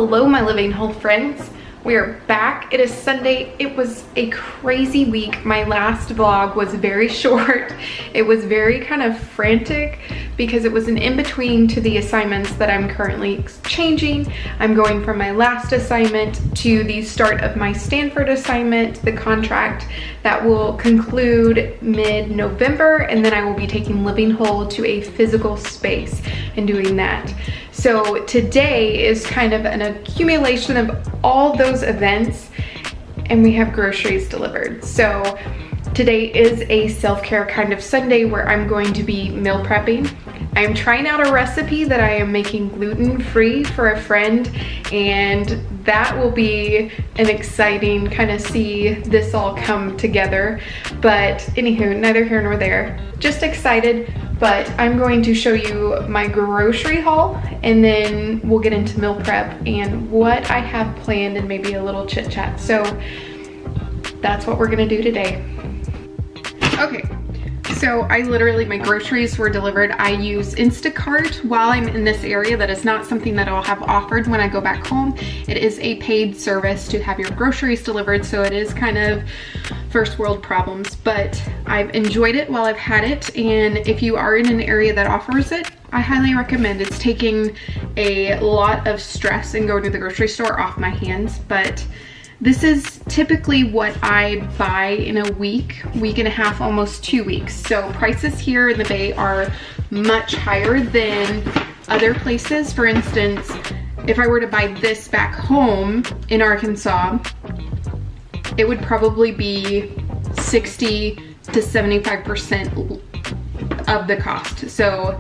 Hello my living whole friends. We are back. It is Sunday. It was a crazy week. My last vlog was very short. It was very kind of frantic because it was an in-between to the assignments that I'm currently changing. I'm going from my last assignment to the start of my Stanford assignment, the contract that will conclude mid-November, and then I will be taking Living Whole to a physical space and doing that. So today is kind of an accumulation of all those events, and we have groceries delivered. So today is a self-care kind of Sunday where I'm going to be meal prepping. I'm trying out a recipe that I am making gluten-free for a friend, and that will be an exciting kind of see this all come together. But anywho, neither here nor there. Just excited, but I'm going to show you my grocery haul, and then we'll get into meal prep and what I have planned and maybe a little chit chat. So that's what we're gonna do today. Okay. So I literally, my groceries were delivered. I use Instacart while I'm in this area. That is not something that I'll have offered when I go back home. It is a paid service to have your groceries delivered, so it is kind of first world problems, but I've enjoyed it while I've had it, and if you are in an area that offers it, I highly recommend. It's taking a lot of stress and going to the grocery store off my hands, but this is typically what I buy in a week and a half, almost 2 weeks. So prices here in the Bay are much higher than other places. For instance, if I were to buy this back home in Arkansas, it would probably be 60 to 75% of the cost. So,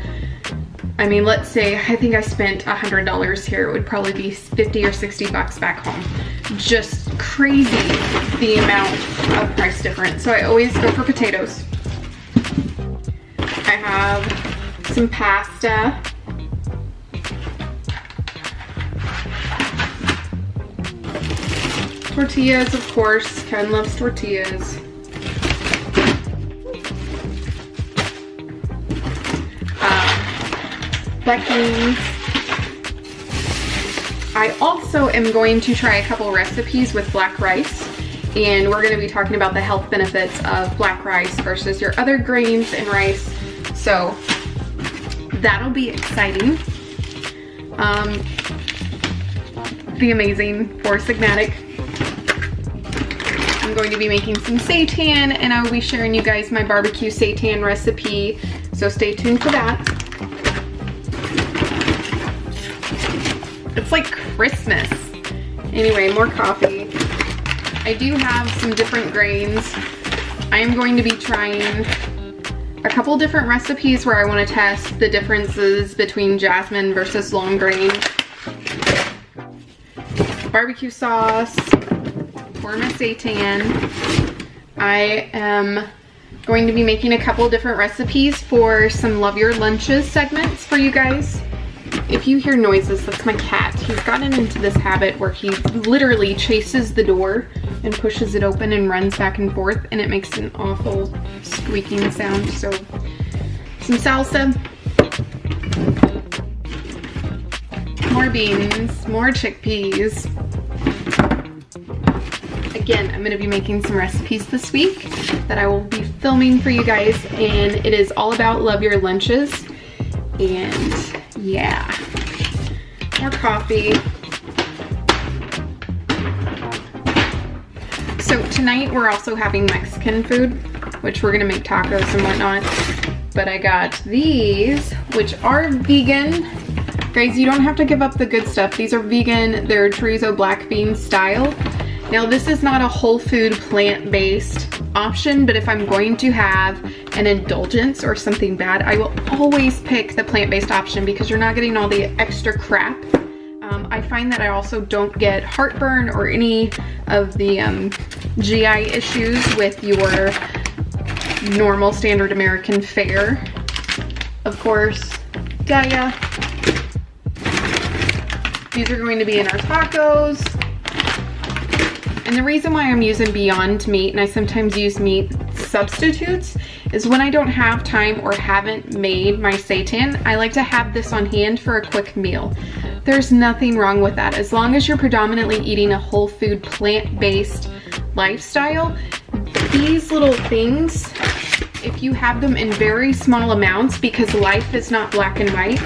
I mean, let's say I think I spent $100 here. It would probably be 50 or 60 bucks back home. Just crazy the amount of price difference. So I always go for potatoes. I have some pasta. Tortillas, of course. Ken loves tortillas. Black beans. I also am going to try a couple recipes with black rice, and we're going to be talking about the health benefits of black rice versus your other grains and rice. So that'll be exciting. The amazing Four Sigmatic. I'm going to be making some seitan, and I will be sharing you guys my barbecue seitan recipe, so stay tuned for that. It's like Christmas. Anyway, more coffee. I do have some different grains. I am going to be trying a couple different recipes where I want to test the differences between jasmine versus long grain. Barbecue sauce for my seitan. I am going to be making a couple different recipes for some Love Your Lunches segments for you guys. If you hear noises, that's my cat. He's gotten into this habit where he literally chases the door and pushes it open and runs back and forth, and it makes an awful squeaking sound. So, some salsa, more beans, more chickpeas. Again, I'm going to be making some recipes this week that I will be filming for you guys, and it is all about Love Your Lunches. And yeah, more coffee. So tonight we're also having Mexican food, which we're gonna make tacos and whatnot. But I got these, which are vegan. Guys, you don't have to give up the good stuff. These are vegan. They're chorizo black bean style. Now this is not a whole food plant-based option, but if I'm going to have an indulgence or something bad, I will always pick the plant-based option because you're not getting all the extra crap. I find that I also don't get heartburn or any of the GI issues with your normal standard American fare. Of course, Gaia. These are going to be in our tacos. And the reason why I'm using Beyond Meat, and I sometimes use meat substitutes, is when I don't have time or haven't made my seitan, I like to have this on hand for a quick meal. There's nothing wrong with that. As long as you're predominantly eating a whole food, plant-based lifestyle, these little things, if you have them in very small amounts, because life is not black and white,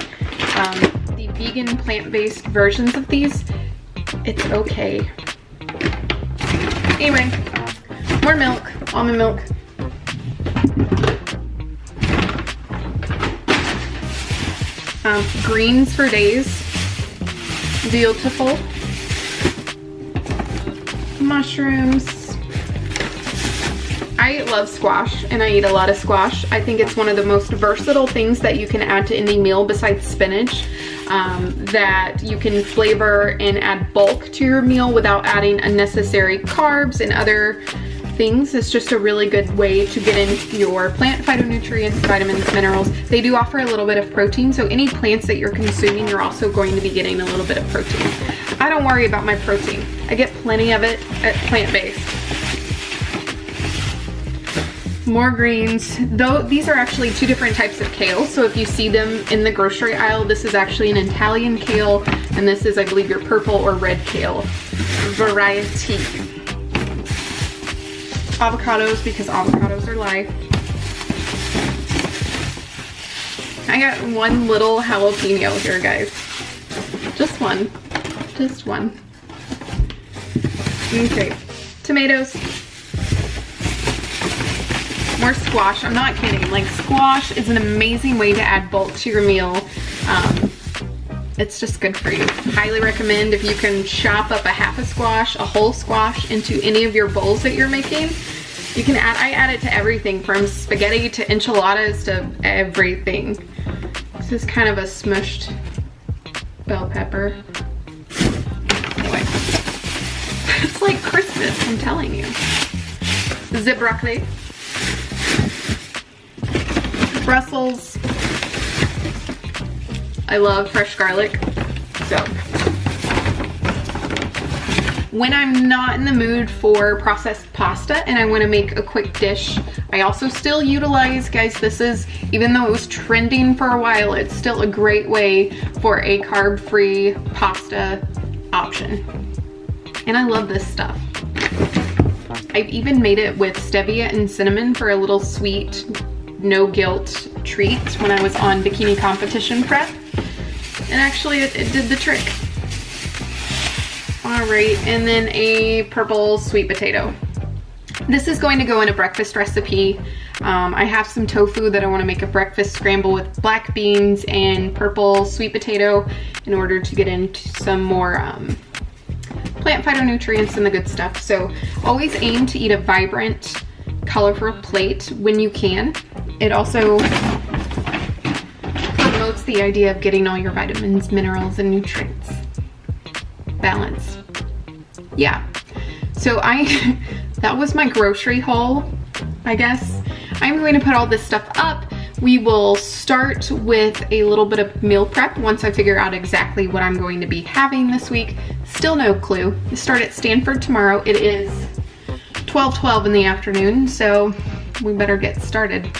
the vegan plant-based versions of these, it's okay. Anyway, more milk, almond milk. Greens for days, beautiful. Mushrooms. I love squash and I eat a lot of squash. I think it's one of the most versatile things that you can add to any meal besides spinach, that you can flavor and add bulk to your meal without adding unnecessary carbs and other things. It's just a really good way to get in your plant phytonutrients, vitamins, minerals. They do offer a little bit of protein, so any plants that you're consuming, you're also going to be getting a little bit of protein. I don't worry about my protein. I get plenty of it at plant-based. More greens. Though these are actually two different types of kale, so if you see them in the grocery aisle, this is actually an Italian kale, and this is, I believe, your purple or red kale variety. Avocados, because avocados are life. I got one little jalapeno here, guys. Just one. Just one. Okay. Tomatoes. More squash. I'm not kidding. Like, squash is an amazing way to add bulk to your meal. It's just good for you. Highly recommend if you can chop up a half a squash, a whole squash into any of your bowls that you're making. You can add, I add it to everything from spaghetti to enchiladas to everything. This is kind of a smushed bell pepper. Anyway, it's like Christmas, I'm telling you. Zip broccoli. Brussels. I love fresh garlic, so when I'm not in the mood for processed pasta and I want to make a quick dish, I also still utilize, guys, this is, even though it was trending for a while, it's still a great way for a carb-free pasta option. And I love this stuff. I've even made it with stevia and cinnamon for a little sweet, no guilt treat when I was on bikini competition prep. And actually it did the trick. All right, and then a purple sweet potato. This is going to go in a breakfast recipe. I have some tofu that I want to make a breakfast scramble with black beans and purple sweet potato in order to get into some more plant phytonutrients and the good stuff. So always aim to eat a vibrant, colorful plate when you can. It also promotes the idea of getting all your vitamins, minerals, and nutrients. Balance. Yeah. So that was my grocery haul, I guess. I'm going to put all this stuff up. We will start with a little bit of meal prep once I figure out exactly what I'm going to be having this week. Still no clue. I start at Stanford tomorrow. It is 12:12 in the afternoon, so we better get started.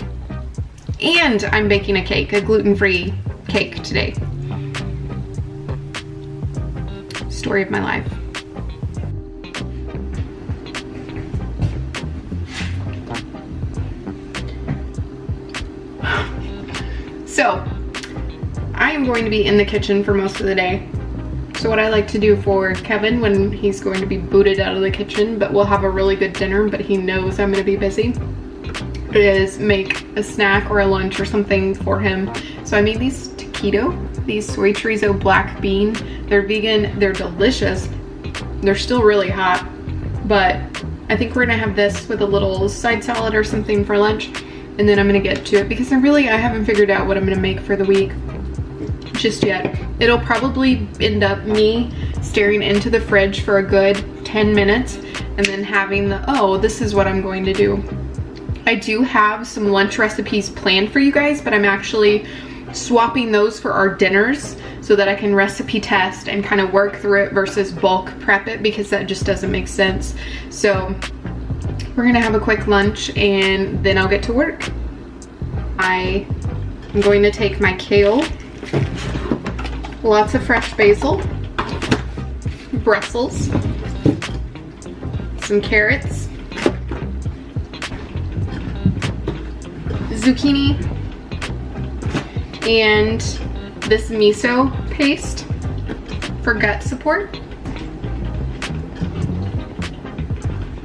And I'm baking a cake, a gluten-free cake today. Story of my life. So, I am going to be in the kitchen for most of the day. So what I like to do for Kevin when he's going to be booted out of the kitchen, but we'll have a really good dinner, but he knows I'm going to be busy, is make a snack or a lunch or something for him. So I made these taquito, these soy chorizo black bean. They're vegan, they're delicious. They're still really hot, but I think we're gonna have this with a little side salad or something for lunch, and then I'm gonna get to it because I haven't figured out what I'm gonna make for the week just yet. It'll probably end up me staring into the fridge for a good 10 minutes and then having this is what I'm going to do. I do have some lunch recipes planned for you guys, but I'm actually swapping those for our dinners so that I can recipe test and kind of work through it versus bulk prep it, because that just doesn't make sense. So we're gonna have a quick lunch and then I'll get to work. I am going to take my kale, lots of fresh basil, Brussels, some carrots, zucchini, and this miso paste for gut support.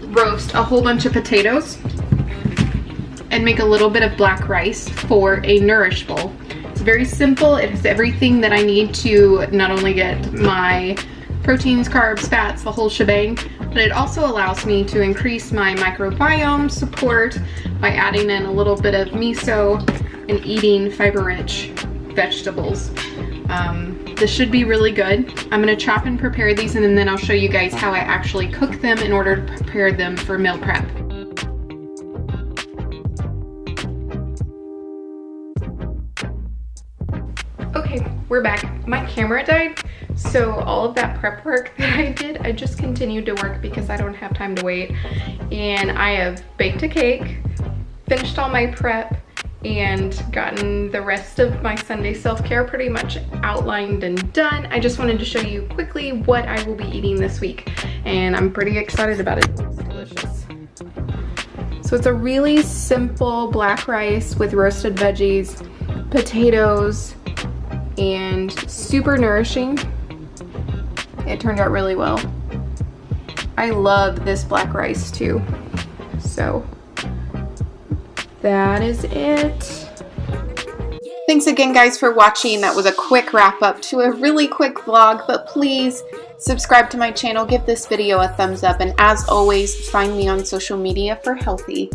Roast a whole bunch of potatoes and make a little bit of black rice for a nourish bowl. It's very simple. It has everything that I need to not only get my proteins, carbs, fats, the whole shebang, but it also allows me to increase my microbiome support by adding in a little bit of miso and eating fiber-rich vegetables. This should be really good. I'm gonna chop and prepare these, and then I'll show you guys how I actually cook them in order to prepare them for meal prep. Okay, we're back. My camera died, so all of that prep work that I did, I just continued to work because I don't have time to wait. And I have baked a cake, finished all my prep, and gotten the rest of my Sunday self-care pretty much outlined and done. I just wanted to show you quickly what I will be eating this week, and I'm pretty excited about it. It's delicious. So it's a really simple black rice with roasted veggies, potatoes, and super nourishing. It turned out really well. I love this black rice too. So that is it. Thanks again, guys, for watching. That was a quick wrap up to a really quick vlog, but please subscribe to my channel, give this video a thumbs up, and as always, find me on social media for healthy.